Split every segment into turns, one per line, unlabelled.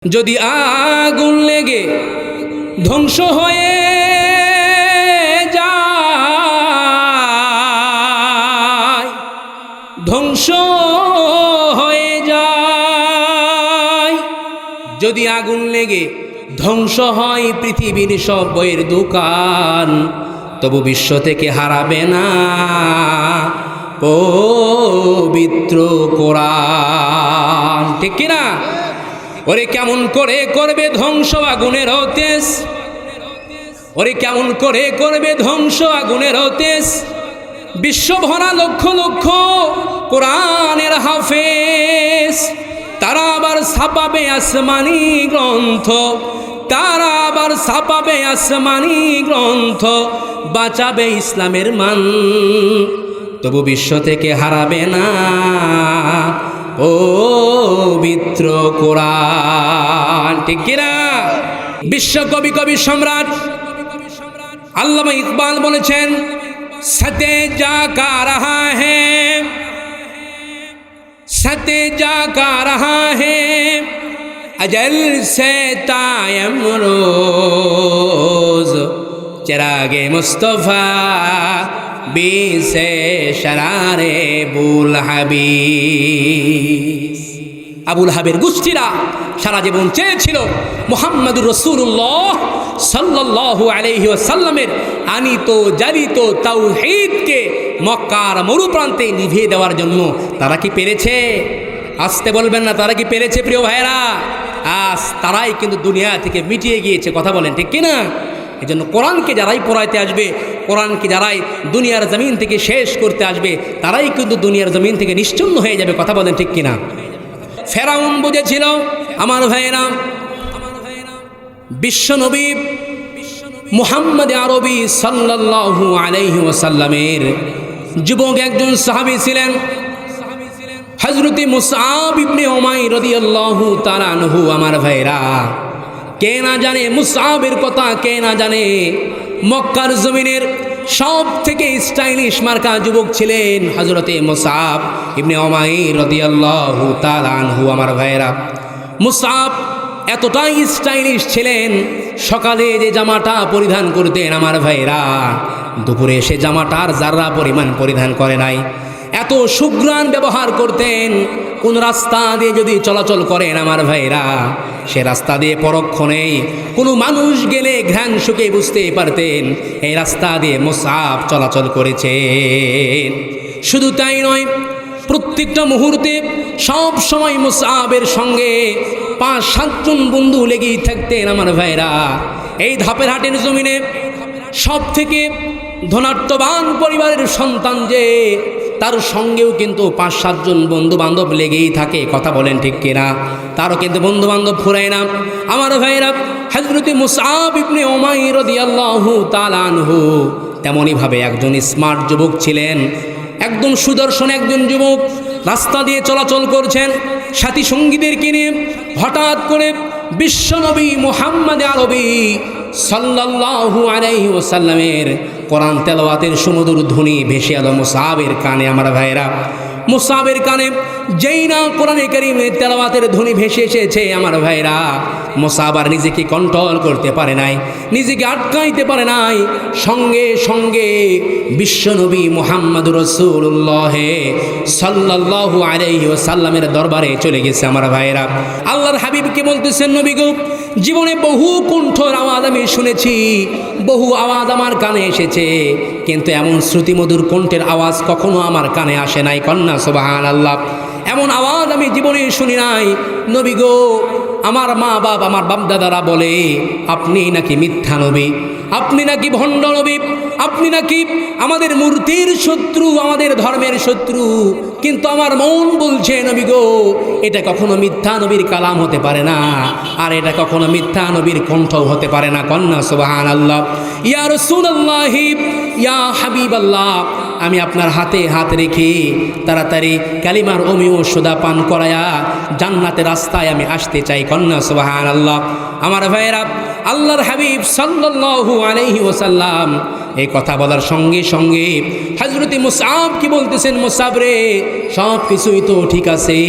যদি আগুন লেগে ধ্বংস হয়ে যায়, ধ্বংস হয়ে যায়, যদি আগুন লেগে ধ্বংস হয় পৃথিবীর সব বইয়ের দোকান, তবু বিশ্ব থেকে হারাবে না পবিত্র কোরআন। ঠিক কিনা? ওরে কেমন করে করবে ধ্বংস আগুনের তেজ, ওরে কেমন করে করবে ধ্বংস আগুনের তেজ। বিশ্বভরা লক্ষ লক্ষ কোরআনের হাফেজ, তারা আবার ছাপাবে আসমানি গ্রন্থ, তারা আবার ছাপাবে আসমানি গ্রন্থ, বাঁচাবে ইসলামের মান, তবু বিশ্ব থেকে হারাবে না পবিত্র কোরআন। ঠিক কিনা? বিশ্ব কবি কবি সম্রাট আল্লামা ইকবাল বলেছেন, সতে যা কা রহা হ্যায়, সতে যা কা রহা হ্যায়, अजल से तायम रोज चिरागे मुस्तफ़ा बी से शरारे बुल हाबीस। আবুল হাবের গোষ্ঠীরা সারা জীবন চেয়েছিল মুহাম্মদুর রাসূলুল্লাহ সাল্লাল্লাহু আলাইহি ওয়াসাল্লামের আনিত জারিত তাওহীদকে মক্কার মরুপ্রান্তে নিভিয়ে দেওয়ার জন্য। তারা কি পেরেছে? আসতে বলবেন না, তারা কি পেরেছে? প্রিয় ভাইরা, আজ তারাই কিন্তু দুনিয়া থেকে মিটিয়ে গিয়েছে। কথা বলেন ঠিক কিনা? এই জন্য কোরআনকে যারাই পড়াইতে আসবে, কোরআনকে যারাই দুনিয়ার জমিন থেকে শেষ করতে আসবে, তারাই কিন্তু দুনিয়ার জমিন থেকে নিশ্চিহ্ন হয়ে যাবে। কথা বলেন ঠিক কিনা? ফেরাউন বুঝেছিল আমার ভাইরা, বিশ্বনবী মুহাম্মদ আরবি সাল্লাল্লাহু আলাইহি ওয়াসাল্লামের যুবক একজন সাহাবী ছিলেন হযরতে মুসআব ইবনে উমাইর রাদিয়াল্লাহু তাআলা আনহু। আমার ভাইরা, কে না জানে মুসআবের কথা, কে না জানে? মক্কার জমিনের সব থেকে স্টাইলিশ মার্কা যুবক ছিলেন হযরতে মুসআব ইবনে উমাইর রাদিয়াল্লাহু তাআলা আনহু। আমার ভাইরা, মুসআব এতটাই স্টাইলিশ ছিলেন, সকালে যে জামাটা পরিধান করতেন আমার ভাইরা, দুপুরে সে জামাটার যারা পরিমাণ পরিধান করে নাই। এত সুঘ্রাণ ব্যবহার করতেন। কোন রাস্তা দিয়ে যদি চলাচল করেন আমার ভাইরা, সে রাস্তা দিয়ে পরক্ষণেই কোনো মানুষ গেলে ঘ্রাণ শুকে বুঝতে পারতেন এই রাস্তা দিয়ে মুসআব চলাচল করেছেন। শুধু তাই নয়, প্রত্যেকটা মুহূর্তে সব সময় মুসআবের সঙ্গে ৫-৭ জন বন্ধু লেগেই থাকতেন আমার ভাইরা। এই ধাপের হাটের জমিনে সব থেকে ধনাত্মবান পরিবারের সন্তান যে, তার সঙ্গেও কিন্তু ৫-৭ জন বন্ধু বান্ধব লেগেই থাকে। কথা বলেন ঠিক কিনা? তারও কিন্তু বন্ধু বান্ধব ফুরায় না আমার ভাইরা। হযরতে মুসআব ইবনে উমাইর রাদিয়াল্লাহু তাআলা আনহু তেমনইভাবে একজন স্মার্ট যুবক ছিলেন, একদম সুদর্শন একজন যুবক। রাস্তা দিয়ে চলাচল করছেন সাথী সঙ্গীদেরকে নিয়ে। হঠাৎ করে বিশ্বনবী মুহাম্মদ আরবি সাল্লাল্লাহু আলাইহি ওয়াসাল্লামের কোরআন তেলাওয়াতের সুমধুর ধ্বনি ভেসে এলো মুসআবের কানে। আমার ভাইরা, মুসআবের কানে যেই না কোরআনে কারীমের তেলাওয়াতের ধ্বনি ভেসে এসেছে আমার ভাইরা, মুসআব আর নিজেকে কন্ট্রোল করতে পারে নাই, নিজেকে আটকাইতে পারে নাই। সঙ্গে সঙ্গে বিশ্বনবী মুহাম্মদুর রাসূলুল্লাহ সাল্লাল্লাহু আলাইহি ওয়াসাল্লামের দরবারে চলে গেছে আমার ভাইরা। আল্লাহর হাবিবকে বলতেছেন, নবী গো, জীবনে বহু কণ্ঠর আওয়াজ আমি শুনেছি, বহু আওয়াজ আমার কানে এসেছে, কিন্তু এমন শ্রুতিমধুর কণ্ঠের আওয়াজ কখনো আমার কানে আসে নাই। কন্যা সুবহানাল্লাহ। এমন আওয়াজ আমি জীবনে শুনি নাই। নবী গো, আমার মা বাপ, আমার বাপদাদারা বলে আপনি নাকি মিথ্যা নবী, আপনি নাকি ভণ্ড নবী, আপনি নাকি আমাদের মূর্তির শত্রু, আমাদের ধর্মের শত্রু। কিন্তু আমার মন বলছে নবী গো, এটা কখনো মিথ্যা নবীর কালাম হতে পারে না, আর এটা কখনো মিথ্যা নবীর কণ্ঠ হতে পারে না। কন্যা সুবহানাল্লাহ। ইয়া রাসূলুল্লাহ, ইয়া হাবিবাল্লাহ, আমি আপনার হাতে হাত রেখে তাড়াতাড়ি কালিমার অমিও সুদা পান করায়া জান্নাতের রাস্তায় আমি আসতে চাই। কন্যা সুবহানাল্লাহ। আমার ভাইয়েরা, আল্লাহর হাবিব সাল্লাল্লাহু আলাইহি ওয়াসাল্লাম এই কথা বলার সঙ্গে সঙ্গে হযরতে মুসআব কি বলতেছেন, মুসআব রে, সব কিছুই তো ঠিক আছে,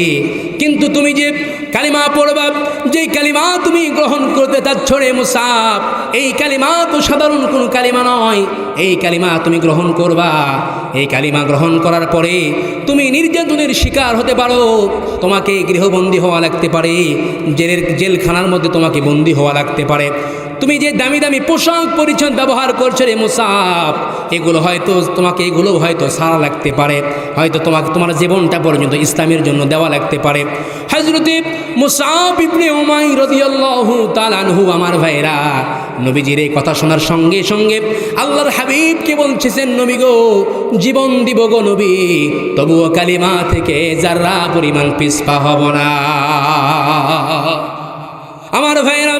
কিন্তু তুমি যে কালিমা পড়বা, যেই কালিমা তুমি গ্রহণ করতে চাচ্ছ রে মুসাব, এই কালিমা তো সাধারণ কোনো কালিমা নয়। এই কালিমা তুমি গ্রহণ করবা। এই কালিমা গ্রহণ করার পরে তুমি নির্যাতনের শিকার হতে পারো, তোমাকে গৃহবন্দী হওয়া লাগতে পারে, জেলখানার মধ্যে তোমাকে বন্দী হওয়া লাগতে পারে। তুমি যে দামি দামি পোশাক পরিচ্ছদ ব্যবহার করছো রে মুসাব, এগুলো হয়তো সারা লাগতে পারে, হয়তো তোমার জীবনটা পর্যন্ত ইসলামের জন্য দেওয়া লাগতে পারে। হযরতে মুসআব ইবনে উমাইর রাদিয়াল্লাহু তাআলা আনহু, আমার ভাইরা, নবীজির এই কথা শোনার সঙ্গে সঙ্গে আল্লাহর হাবিবকে বলছেন, নবী গো, জীবন দিব গো নবী, তবুও কালিমা থেকে যারা পরিমাণ পিছপা হব না। আমার ভাইরা,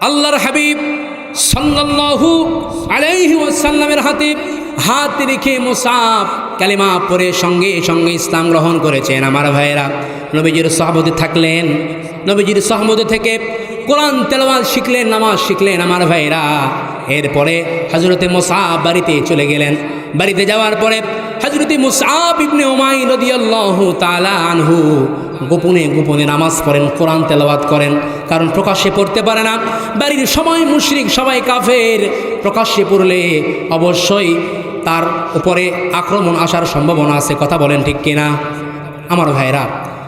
আল্লাহর হাবিব সাল্লাল্লাহু আলাইহি ওয়াসাল্লামের হাতে হাত রেখে মুসাব কালিমা পড়ে সঙ্গে সঙ্গে ইসলাম গ্রহণ করেছেন। আমার ভাইয়েরা, নবীজির সাহাবতে থাকলেন, নবীজির সাহাবতে থেকে কোরআন তেলাওয়াত শিখলেন, নামাজ শিখলেন। আমার ভাইয়েরা, এরপরে হযরতে মুসাব বাড়িতে চলে গেলেন। বাড়িতে যাওয়ার পরে হযরতে মুসআব ইবনে উমাইর রাদিয়াল্লাহু তাআলা আনহু গোপনে গোপনে নামাজ পড়েন, কোরআন তেলাওয়াত করেন, কারণ প্রকাশ্যে পড়তে পারে না। বাড়ির সবাই মুশরিক, সবাই কাফের, প্রকাশ্যে পড়লে অবশ্যই তার উপরে আক্রমণ আসার সম্ভাবনা আছে। কথা বলেন ঠিক কিনা? আমার ভাইরা,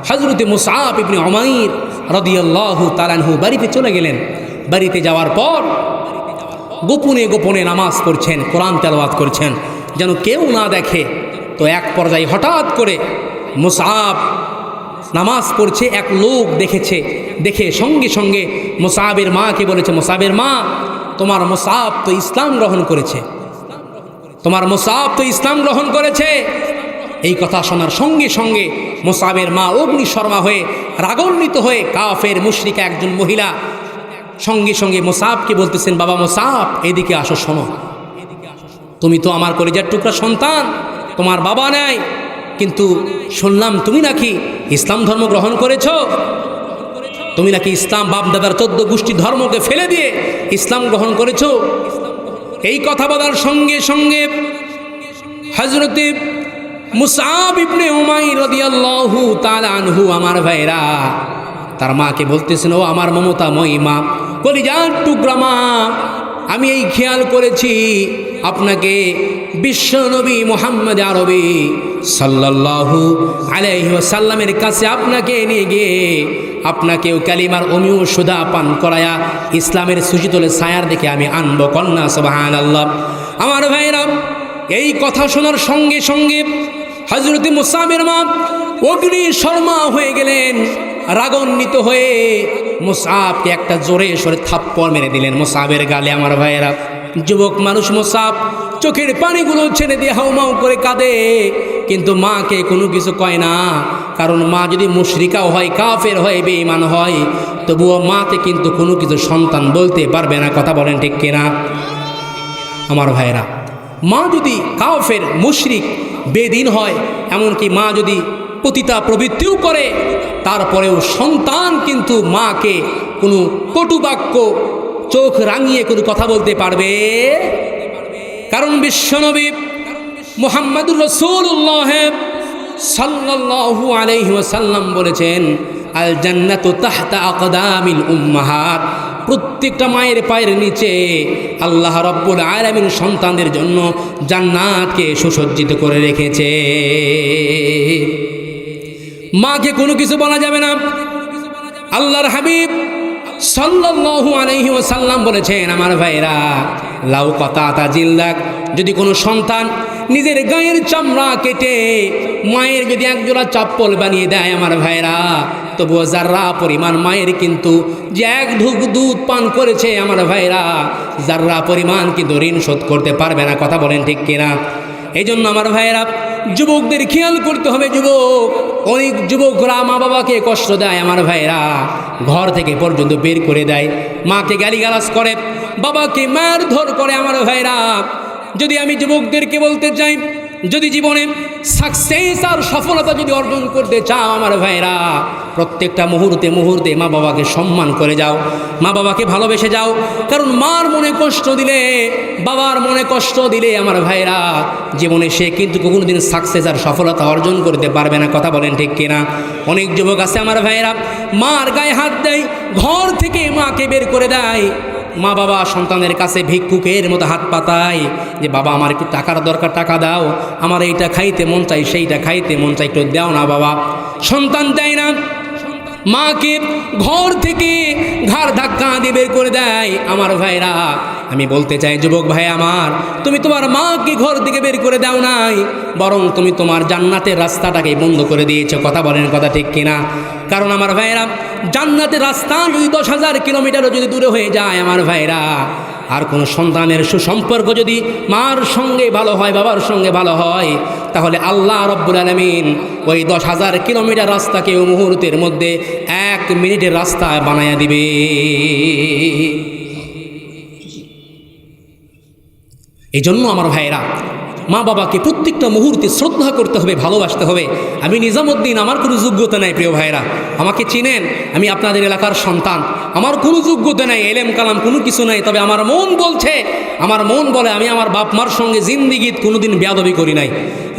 হযরতে মুসআব ইবনে উমাইর রাদিয়াল্লাহু তাআলা আনহু বাড়িতে চলে গেলেন। বাড়িতে যাওয়ার পর গোপনে গোপনে নামাজ পড়ছেন, কোরআন তেলাওয়াত করছেন, যেন কেউ না দেখে। তো এক পর্যায়ে হঠাৎ করে মুসআব নামাজ পড়ছে, এক লোক দেখেছে। দেখে সঙ্গে সঙ্গে মুসআবের মাকে বলেছে, মুসআবের মা, তোমার মুসআব তো ইসলাম গ্রহণ করেছে, তোমার মুসআব তো ইসলাম গ্রহণ করেছে। এই কথা শোনার সঙ্গে সঙ্গে মুসআবের মা অগ্নিশর্মা হয়ে, রাগান্বিত হয়ে, কাফের মুশরিকা একজন মহিলা সঙ্গে সঙ্গে মুসআবকে বলতেছেন, বাবা মুসআব, এদিকে আসো, শোনো, তুমি তো আমার কলিজার টুকরা সন্তান, তোমার বাবা নাই, কিন্তু শুনলাম তুমি নাকি ইসলাম ধর্ম গ্রহণ করেছ, তুমি নাকি ইসলাম বাপ দাদার 14 গোষ্ঠী ধর্মকে ফেলে দিয়ে ইসলাম গ্রহণ করেছ। এই কথা বলার সঙ্গে সঙ্গে হযরতে মুসআব ইবনে উমাইর রাদিয়াল্লাহু তাআলা আনহু, আমার ভাইরা, তার মাকে বলতেছেন, ও আমার মমতাময়ী মা, কলিজার টুকরা মা, আমি এই খেয়াল করেছি আপনাকে বিশ্বনবী মুহাম্মদ আরবি সাল্লাল্লাহু আলাইহি ওয়াসাল্লামের কাছে আপনাকে নিয়ে গিয়ে আপনাকেও কালিমার অমিয় সুধা পান করায়া ইসলামের সুশীতলে ছায়ার দিকে আমি আনবো, কন্যা সুবহানাল্লাহ। আমার ভাইরা, এই কথা শোনার সঙ্গে সঙ্গে হযরতে মুসআবের মা অগ্নিশর্মা হয়ে গেলেন, রাগান্বিত হয়ে মুসআবকে একটা জোরে সরে থাপ্পড় মেরে দিলেন মুসআবের গালে। আমার ভাইয়েরা, যুবক মানুষ মুসআব চোখের পানিগুলো ছেড়ে দিয়ে হাউমাউ করে কাঁদে, কিন্তু মাকে কোনো কিছু কয় না, কারণ মা যদি মুশরিকাও হয়, কাফের হয়, বেঈমান হয়, তবুও মাকে কিন্তু কোনো কিছু সন্তান বলতে পারবে না। কথা বলেন ঠিক কিনা? আমার ভাইয়েরা, মা যদি কাফের, মুশরিক, বেদিন হয়, এমনকি মা যদি পতিতা প্রবৃত্তিও করে, তারপরেও সন্তান কিন্তু মাকে কোনো কটু বাক্য, চোখ রাঙিয়ে কোনো কথা বলতে পারবে, কারণ বিশ্বনবী মুহাম্মদুর রাসূলুল্লাহ সাল্লাল্লাহু আলাইহি ওয়াসাল্লাম বলেছেন, আল জান্নাতু তাহতা আকদামিল উম্মাহাত, প্রত্যেকটা মায়ের পায়ের নিচে আল্লাহ রাব্বুল আলামিন সন্তানদের জন্য জান্নাতকে সুসজ্জিত করে রেখেছে। মাকে কোনো কিছু বলা যাবে না। আল্লাহর হাবিব সাল্লাল্লাহু আলাইহি ওয়াসাল্লাম বলেছেন, আমার ভাইরা, লাউ কাতাতা জিলদাক, যদি কোনো সন্তান নিজের গায়ের চামড়া কেটে মায়ের যদি একজোড়া চপ্পল বানিয়ে দেয়, আমার ভাইরা, তবুও যার্রা পরিমাণ মায়ের কিন্তু যে এক ঢুক দুধ পান করেছে, আমার ভাইরা, যার্রা পরিমাণ কিন্তু ঋণ শোধ করতে পারবে না। কথা বলেন ঠিক কিনা? এই জন্য আমার ভাইয়েরা, যুবকদের খেয়াল করতে হবে। যুবক, অনেক যুবকরা মা বাবাকে কষ্ট দেয়, আমার ভাইয়েরা, ঘর থেকে পর্যন্ত বের করে দেয়, মাকে গালিগালাজ করে, বাবাকে মারধর করে। আমার ভাইয়েরা, যদি আমি যুবকদেরকে বলতে চাই, যদি জীবনে সাকসেস আর সফলতা যদি অর্জন করতে চাও আমার ভাইরা, প্রত্যেকটা মুহূর্তে মুহূর্তে মা বাবাকে সম্মান করে যাও, মা বাবাকে ভালোবেসে যাও। কারণ মার মনে কষ্ট দিলে, বাবার মনে কষ্ট দিলে আমার ভাইরা জীবনে সে কিন্তু কোনোদিন সাকসেস আর সফলতা অর্জন করতে পারবে না। কথা বলেন ঠিক কিনা? অনেক যুবক আছে আমার ভাইরা, মার গায়ে হাত দেয়, ঘর থেকে মাকে বের করে দেয়। মা বাবা সন্তানের কাছে ভিক্ষুকের মতো হাত পাতায় যে বাবা আমার একটু টাকার দরকার, টাকা দাও, আমার এইটা খাইতে মন চাই, সেইটা খাইতে মন চাই, একটু দাও না বাবা। সন্তান দেয় না, মাকে ঘর থেকে ঘাড় ধাক্কা দিয়ে বের করে দেয়। আমার ভাইরা আমি বলতে চাই যুবক ভাই আমার, তুমি তোমার মাকে ঘর থেকে বের করে দাও নাই, বরং তুমি তোমার জান্নাতের রাস্তাটাকে বন্ধ করে দিয়েছো। কথা বলেন, কথা ঠিক কিনা? কারণ আমার ভাইরা জান্নাতের রাস্তা যদি 10,000 কিলোমিটারও যদি দূরে হয়ে যায় আমার ভাইরা, আর কোনো সন্তানের সুসম্পর্ক যদি মার সঙ্গে ভালো হয়, বাবার সঙ্গে ভালো হয়, তাহলে আল্লাহ রব্বুল আলামিন ওই 10,000 কিলোমিটার রাস্তাকে ওই মুহূর্তের মধ্যে 1 মিনিটের রাস্তা বানায়া দিবে। এই জন্য আমার ভাইরা মা বাবাকে প্রত্যেকটা মুহূর্তে শ্রদ্ধা করতে হবে, ভালোবাসতে হবে। আমি নিজামুদ্দিন, আমার কোনো যোগ্যতা নাই প্রিয় ভাইরা, আমাকে চিনেন, আমি আপনাদের এলাকার সন্তান, আমার কোনো যোগ্যতা নাই, এলেম কালাম কোনো কিছু নাই। তবে আমার মন বলছে, আমার মন বলে আমি আমার বাপ মার সঙ্গে জিন্দিগিত কোনোদিন বেয়াদবি করি নাই,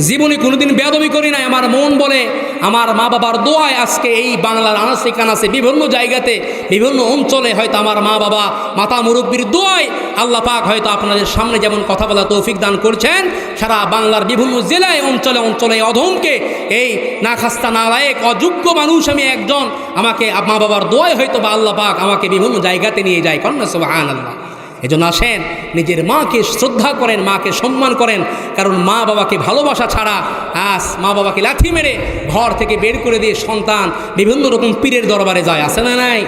জীবনে কোনোদিন বেয়াদবি করি নাই। আমার মন বলে আমার মা বাবার দোয়ায় আজকে এই বাংলার আনাচে কানাচে বিভিন্ন জায়গাতে বিভিন্ন অঞ্চলে হয়তো আমার মা বাবা মাতা মুরব্বির দোয়ায় আল্লাহ পাক হয়তো আপনাদের সামনে যেমন কথা বলা তৌফিক দান করছেন, সারা বাংলার বিভিন্ন জেলায় অঞ্চলে অঞ্চলে অধমকে, এই নাখাস্তা নালায়েক অযোগ্য মানুষ আমি একজন, আমাকে মা বাবার দোয়ায় হয়তো বা আল্লাহ পাক আমাকে বিভিন্ন জায়গাতে নিয়ে যায়। কন্যা সুবহানাল্লাহ। এজন্য আসেন নিজের মাকে শ্রদ্ধা করেন, মাকে সম্মান করেন। কারণ মা বাবাকে ভালোবাসা ছাড়া আজ মা বাবাকে লাথি মেরে ঘর থেকে বের করে দিয়ে সন্তান বিভিন্ন রকম পীরের দরবারে যায়, আছে না নাই?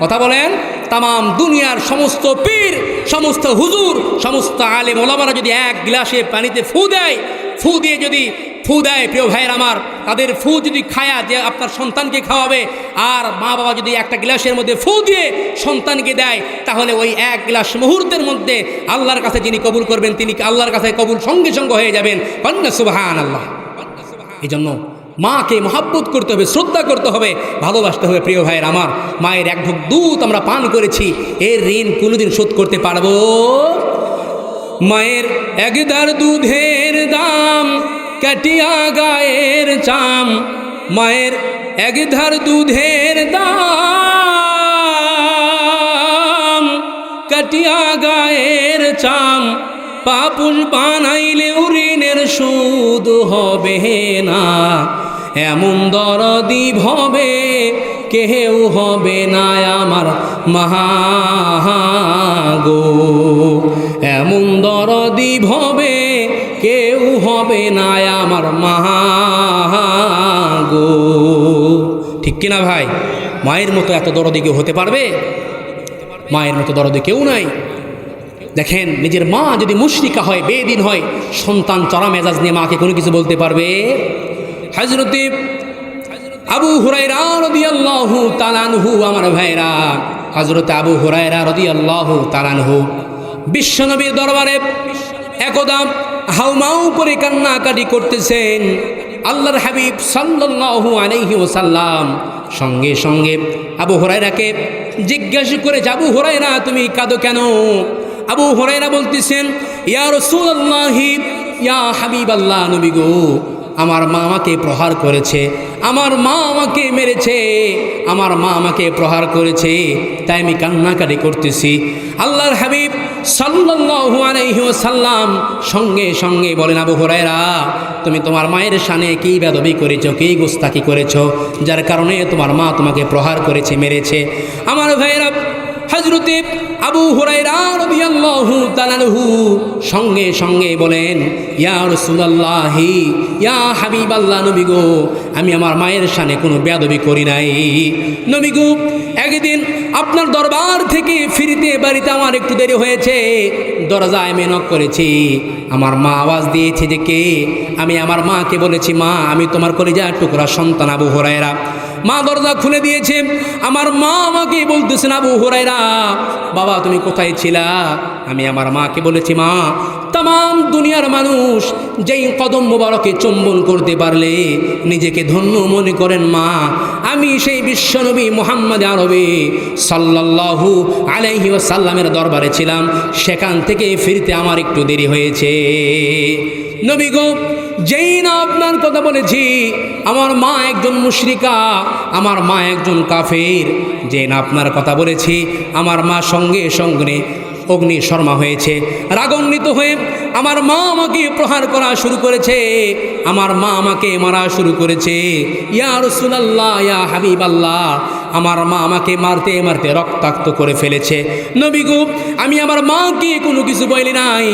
কথা বলেন। তামাম দুনিয়ার সমস্ত পীর, সমস্ত হুজুর, সমস্ত আলেম ওলামারা যদি এক গ্লাসে পানিতে ফু দেয়, ফু দিয়ে যদি ফু দেয় প্রিয় ভাইয়ের আমার, তাদের ফু যদি খায়া যে আপনার সন্তানকে খাওয়াবে, আর মা বাবা যদি একটা গ্লাসের মধ্যে ফু দিয়ে সন্তানকে দেয়, তাহলে ওই এক গ্লাস মুহূর্তের মধ্যে আল্লাহর কাছে যিনি কবুল করবেন তিনি আল্লাহর কাছে কবুল সঙ্গে সঙ্গে হয়ে যাবেন। কন্যা সুবহানাল্লাহ। এই জন্য মাকে মহাব্বত করতে হবে, শ্রদ্ধা করতে হবে, ভালোবাসতে হবে প্রিয় ভাইয়ের আমার। মায়ের এক ঢোক দুধ আমরা পান করেছি, এর ঋণ কোনোদিন শোধ করতে পারবো? মায়ের এক দার দুধের দাম কাটিয়া গায়ের চাম, মায়ের এক ধার দুধের দাম কাটিয়া গায়ের চাম, পাপুষ বানাইলে ঋণের সুদ হবে না, এমন দরদি হবে কেউ হবে না আমার মাগো, এমন দরদি হবে কেউ হবে না আমার মাগো। ঠিক কিনা ভাই? মায়ের মতো এত দরদি কেউ হতে পারবে? মায়ের মতো দরদি কেউ নাই। দেখেন নিজের মা যদি মুশরিকা হয়, বেদিন হয়, সন্তান চড়া মেজাজ নিয়ে মাকে কোনো কিছু বলতে পারবে? হযরত আবু হুরায়রা রাদিয়াল্লাহু তাআলা আনহু, আমার ভাইরা, হযরত আবু হুরায়রা রাদিয়াল্লাহু তাআলা আনহু বিশ্বনবীর দরবারে একদা হাউমাউ করে কান্নাকাটি করতেছেন। আল্লাহর হাবিব সাল্লাল্লাহু আলাইহি ওয়াসাল্লাম সঙ্গে সঙ্গে আবু হুরায়রাকে জিজ্ঞাসা করে, আবু হুরায়রা তুমি কাঁদো কেন? আবু হুরায়রা বলতেছেন, ইয়া রাসূলুল্লাহ, ইয়া হাবিবাল্লাহ, নবী গো, আমার মা আমাকে প্রহার করেছে, আমার মা আমাকে মেরেছে, আমার মা আমাকে প্রহার করেছে, তাই আমি কান্নাকাটি করতেছি। আল্লাহর হাবিব সাল্লাল্লাহু আলাইহি ওয়াসাল্লাম সঙ্গে সঙ্গে বলেন, আবু হুরায়রা তুমি তোমার মায়ের শানে কী বেয়াদবি করেছো, কী গোস্তাকি করেছো, যার কারণে তোমার মা তোমাকে প্রহার করেছে, মেরেছে। আমার ভাইয়েরা, হযরতে আবু হুরায়রা রাদিয়াল্লাহু তাআলা আনহু সঙ্গে সঙ্গে বলেন, ইয়া রাসূলুল্লাহ, ইয়া হাবিবাল্লাহ, নবী গো, আমি আমার মায়ের শানে কোনো বেয়াদবি করি নাই। নবী গো, একদিন আপনার দরবার থেকে ফিরতে বাড়িতে আমার একটু দেরি হয়েছে, দরজায় আমি নক করেছি, আমার মা আওয়াজ দিয়েছে যে কে? আমি আমার মাকে বলেছি, মা আমি তোমার কলিজার টুকরা সন্তান আবু হুরায়রা। মা দরজা খুলে দিয়েছে। আমার মা আমাকে বলতেছেন, আবু হুরায়রা বাবা তুমি কোথায় ছিলা? আমি আমার মাকে বলেছি, মা তাম দুনিয়ার মানুষ যেই কদম মোবারকে চুম্বন করতে পারলে নিজেকে ধন্য মনে করেন, মা আমি সেই বিশ্বনবী মুহাম্মদ আরবি সাল্লাল্লাহু আলাইহি ওয়াসাল্লামের দরবারে ছিলাম, সেখান থেকে ফিরতে আমার একটু দেরি হয়েছে। নবী গো, যেই না আপনার কথা বলেছি আমার মা একজন মুশরিকা, আমার মা একজন কাফের, যে না আপনার কথা বলেছি আমার মা সঙ্গে সঙ্গে অগ্নি শর্মা হয়েছে, রাগান্বিত হয়ে আমার মা আমাকে প্রহার করা শুরু করেছে, আমার মা আমাকে মারা শুরু করেছে। ইয়া রাসূলুল্লাহ, ইয়া হাবিবাল্লাহ, আমার মা আমাকে মারতে মারতে রক্তাক্ত করে ফেলেছে। নবী গো, আমি আমার মাকে কোনো কিছু বলি নাই।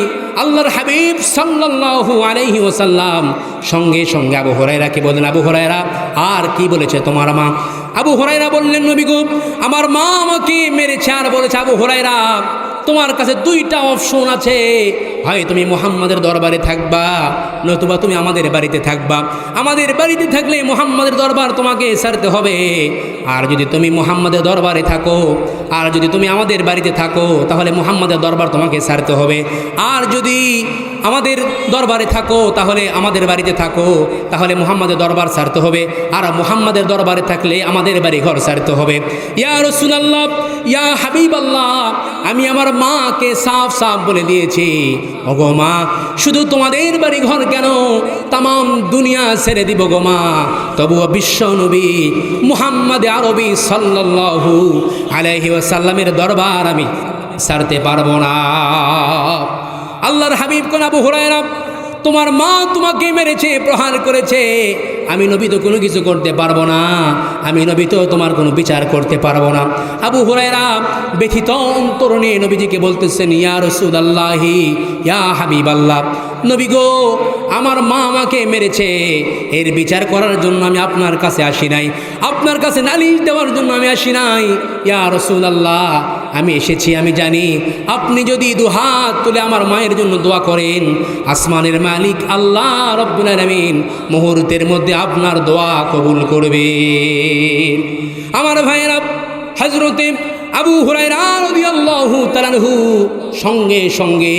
আল্লাহর হাবিব সাল্লাল্লাহু আলাইহি ওয়াসাল্লাম সঙ্গে সঙ্গে আবু হুরায়রাকে বললেন, আবু হুরায়রা আর কি বলেছে তোমার মা? আবু হুরায়রা বললেন, নবী গো, আমার মা আমাকে মেরেছে আর বলেছে, আবু হুরায়রা তোমার কাছে দুইটা অপশন আছে, হয় তুমি মুহাম্মাদের দরবারে থাকবা, নতুবা তুমি আমাদের বাড়িতে থাকবা। আমাদের বাড়িতে থাকলে মুহাম্মাদের দরবার তোমাকে ছাড়তে হবে, আর যদি তুমি মুহাম্মাদের দরবারে থাকো, আর যদি তুমি আমাদের বাড়িতে থাকো তাহলে মুহাম্মাদের দরবার তোমাকে ছাড়তে হবে, আর যদি আমাদের দরবারে থাকো তাহলে আমাদের বাড়িতে থাকো, তাহলে মুহাম্মাদের দরবার ছাড়তে হবে, আর মুহাম্মাদের দরবারে থাকলে আমাদের বাড়ি ঘর ছাড়তে হবে। ইয়া রাসূলুল্লাহ, ইয়া হাবিবাল্লাহ, আমি আমার মাকে সাফ সাফ বলে দিয়েছি, ওগো মা শুধু তোমাদের বাড়ি ঘর কেন তাম দুনিয়া ছেড়ে দিব গো মা, তবুও বিশ্ব নবী মুহাম্মদ আরবি সাল্লাল্লাহু আলাইহি ওয়াসাল্লামের দরবার আমি ছাড়তে পারবো না। আল্লাহর হাবিব কোন, আবু হুরায়রা তোমার মা তোমাকে মেরেছে, প্রহার করেছে, আমি নবী তো কোনো কিছু করতে পারবো না, আমি নবী তো তোমার কোনো বিচার করতে পারবো না। আবু হুরায়রা ব্যথিত অন্তর নিয়ে নবীজিকে বলতেছেন, ইয়া রাসূলুল্লাহি, ইয়া হাবিবাল্লাহ, নবী গো আমার মা আমাকে মেরেছে, এর বিচার করার জন্য আমি আপনার কাছে আসি নাই, আপনার কাছে নালিশ দেওয়ার জন্য আমি আসি নাই। ইয়া রাসূলুল্লাহ আমি এসেছি, আমি জানি আপনি যদি দুহাত তুলে আমার মায়ের জন্য দোয়া করেন, আসমানের মালিক আল্লাহ রব্বুল আলামিন মুহূর্তের মধ্যে আপনার দোয়া কবুল করবেন। আমার ভাইয়েরা, হযরতে আবু হুরায়রা রাদিয়াল্লাহু তাআলা আনহু সঙ্গে সঙ্গে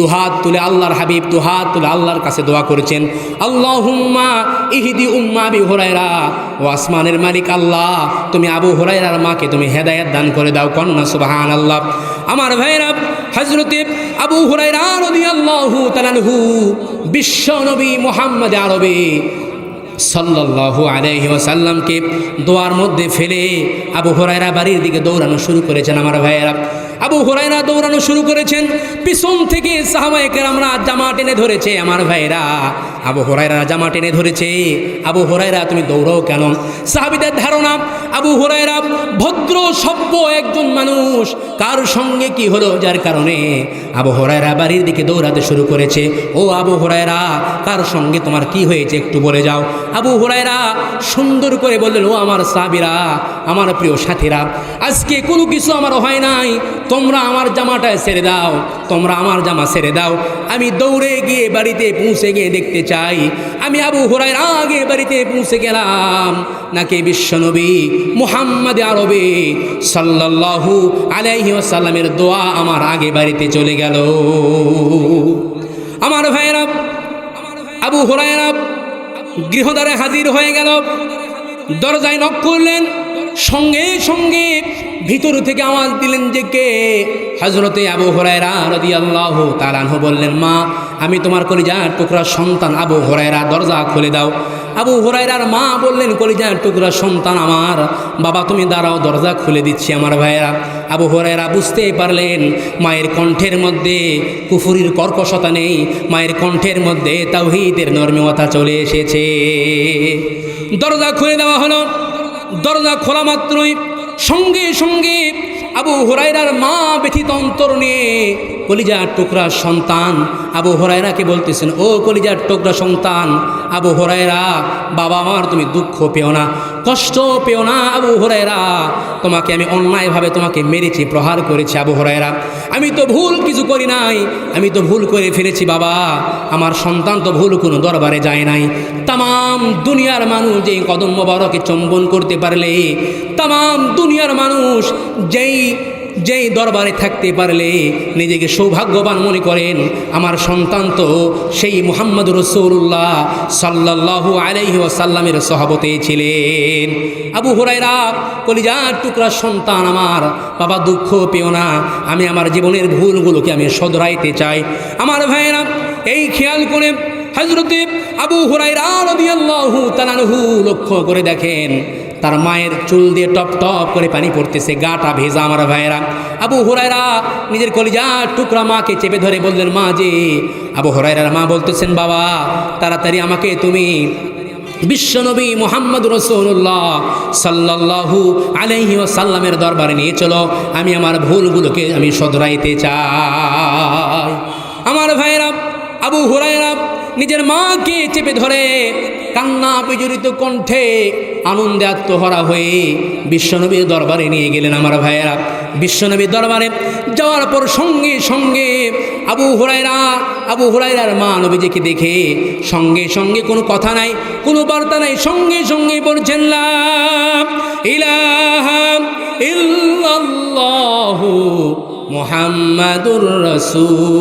দুহাত তুলে আল্লাহর হাবিব দুহাত তুলে আল্লাহর কাছে দোয়া করেছেন, আল্লাহুম্মা ইহদি উম্মা আবি হুরায়রা, ও আসমানের মালিক আল্লাহ তুমি আবু হুরায়রার মাকে তুমি হেদায়েত দান করে দাও, কন্যা সুবহানাল্লাহ। আমার ভাইরা, হযরতে আবু হুরায়রা রাদিয়াল্লাহু তাআলা আনহু বিশ্ব নবী মুহাম্মদ আরবি সাল্লাল্লাহু আলাইহি ওয়াসাল্লামকে দোয়ার মধ্যে ফেলে আবু হুরায়রা বাড়ির দিকে দৌড়ানো শুরু করেছেন। আমার ভাইয়েরা, আবু হুরায়রা দৌড়ানো শুরু করেছেন, পিছন থেকে সাহাবায়ে কেরামরা জামা টেনে ধরেছে। আমার ভাইয়েরা, আবু হুরায়রা জামা টেনে ধরেছে, আবু হুরায়রা তুমি দৌড়াও কেন? সাহাবীদের ধারণা আবু হুরায়রা ভদ্র সভ্য একজন মানুষ, কার সঙ্গে কি হলো যার কারণে আবু হুরায়রা বাড়ির দিকে দৌড়াতে শুরু করেছে। ও আবু হুরায়রা, কার সঙ্গে তোমার কি হয়েছে একটু বলে যাও। আবু হুরায়রা সুন্দর করে বললেন, ও আমার সাহাবীরা, আমার প্রিয় সাথীরা, আজকে কোনো কিছু আমার হয় নাই, তোমরা আমার জামাটা ছেড়ে দাও, তোমরা আমার জামা ছেড়ে দাও, আমি দৌড়ে গিয়ে বাড়িতে পৌঁছে গিয়ে দেখতে চাই আমি আবু হুরায়রা আগে বাড়িতে পৌঁছে গেলাম নাকি বিশ্বনবী মুহাম্মদ আরবি সাল্লাল্লাহু আলাইহি ওয়াসাল্লামের দোয়া আমার আগে বাড়িতে চলে গেল। আমার ভাইয়েরা, আবু হুরায়রা গৃহদ্বারে হাজির হয়ে গেল, দরজায় নক করলেন, সঙ্গে সঙ্গে ভিতর থেকে আওয়াজ দিলেন যে কে? হযরতে আবু হুরায়রা রাদিয়াল্লাহু তাআলা আনহু বললেন, মা আমি তোমার কলিজার টুকরা সন্তান আবু হুরায়রা, দরজা খুলে দাও। আবু হুরায়রার মা বললেন, কলিজার টুকরা সন্তান আমার, বাবা তুমি দাঁড়াও, দরজা খুলে দিচ্ছি। আমার ভাইয়েরা, আবু হুরায়রা বুঝতে পারলেন মায়ের কণ্ঠের মধ্যে কুফরির কর্কশতা নেই, মায়ের কণ্ঠের মধ্যে তাওহীদের নরমিয়তা চলে এসেছে। দরজা খুলে দেওয়া হলো। দরজা খোলা মাত্রই সঙ্গে সঙ্গে আবু হুরায়রার মা ব্যথিত অন্তর নিয়ে কলিজার টুকরা সন্তান আবু হুরায়রাকে বলতেছেন, ও কলিজার টুকরা সন্তান আবু হুরায়রা, বাবা আমার তুমি দুঃখ পেও না, কষ্ট পেও না আবু হুরায়রা, তোমাকে আমি অন্যায়ভাবে তোমাকে মেরেছি, প্রহার করেছি আবু হুরায়রা, আমি তো ভুল কিছু করি নাই, আমি তো ভুল করে ফেলেছি বাবা, আমার সন্তান তো ভুল কোনো দরবারে যায় নাই, তাম দুনিয়ার মানুষ যেই কদম মোবারকে চুম্বন করতে পারলে, তাম দুনিয়ার মানুষ যেই দরবারে থাকতে পারলে নিজেকে সৌভাগ্যবান মনে করেন, আমার সন্তান তো সেই মুহাম্মদ রাসূলুল্লাহ সাল্লাল্লাহু আলাইহি ওয়াসাল্লামের সহবতে ছিলেন। আবু হুরায়রা কলিজার টুকরা সন্তান আমার, বাবা দুঃখ পেও না, আমি আমার জীবনের ভুলগুলোকে আমি শোধরাইতে চাই। আমার ভাইয়েরা এই খেয়াল করে হযরতে আবু হুরায়রা রাদিয়াল্লাহু তাআলা আনহু লক্ষ্য করে দেখেন তার মায়ের চুল দিয়ে টপ টপ করে পানি পড়তেছে, গাটা ভেজা। আমার ভাইয়েরা আবু হুরায়রা নিজের কলিজার টুকরা মাকে চেপে ধরে বললেন, মা যে। আবু হুরায়রার মা বলতেছেন, বাবা তাড়াতাড়ি আমাকে তুমি বিশ্বনবী মুহাম্মদ রাসূলুল্লাহ সাল্লাল্লাহু আলাইহি ওয়াসাল্লামের দরবারে নিয়ে চলো, আমি আমার ভুলগুলোকে আমি শোধরাইতে চাই। আমার ভাইয়েরা আবু হুরায়রা নিজের মাকে চেপে ধরে কান্না বিজড়িত কণ্ঠে আনন্দে আত্মহারা হয়ে বিশ্বনবীর দরবারে নিয়ে গেলেন। আমার ভাইয়েরা বিশ্বনবীর দরবারে যাওয়ার পর সঙ্গে সঙ্গে আবু হুরায়রার মা নবীজিকে দেখে সঙ্গে সঙ্গে কোনো কথা নাই, কোনো বার্তা নাই, সঙ্গে সঙ্গে বলছেন, লা ইলাহা ইল্লাল্লাহু মুহাম্মাদুর রাসূলুল্লাহ।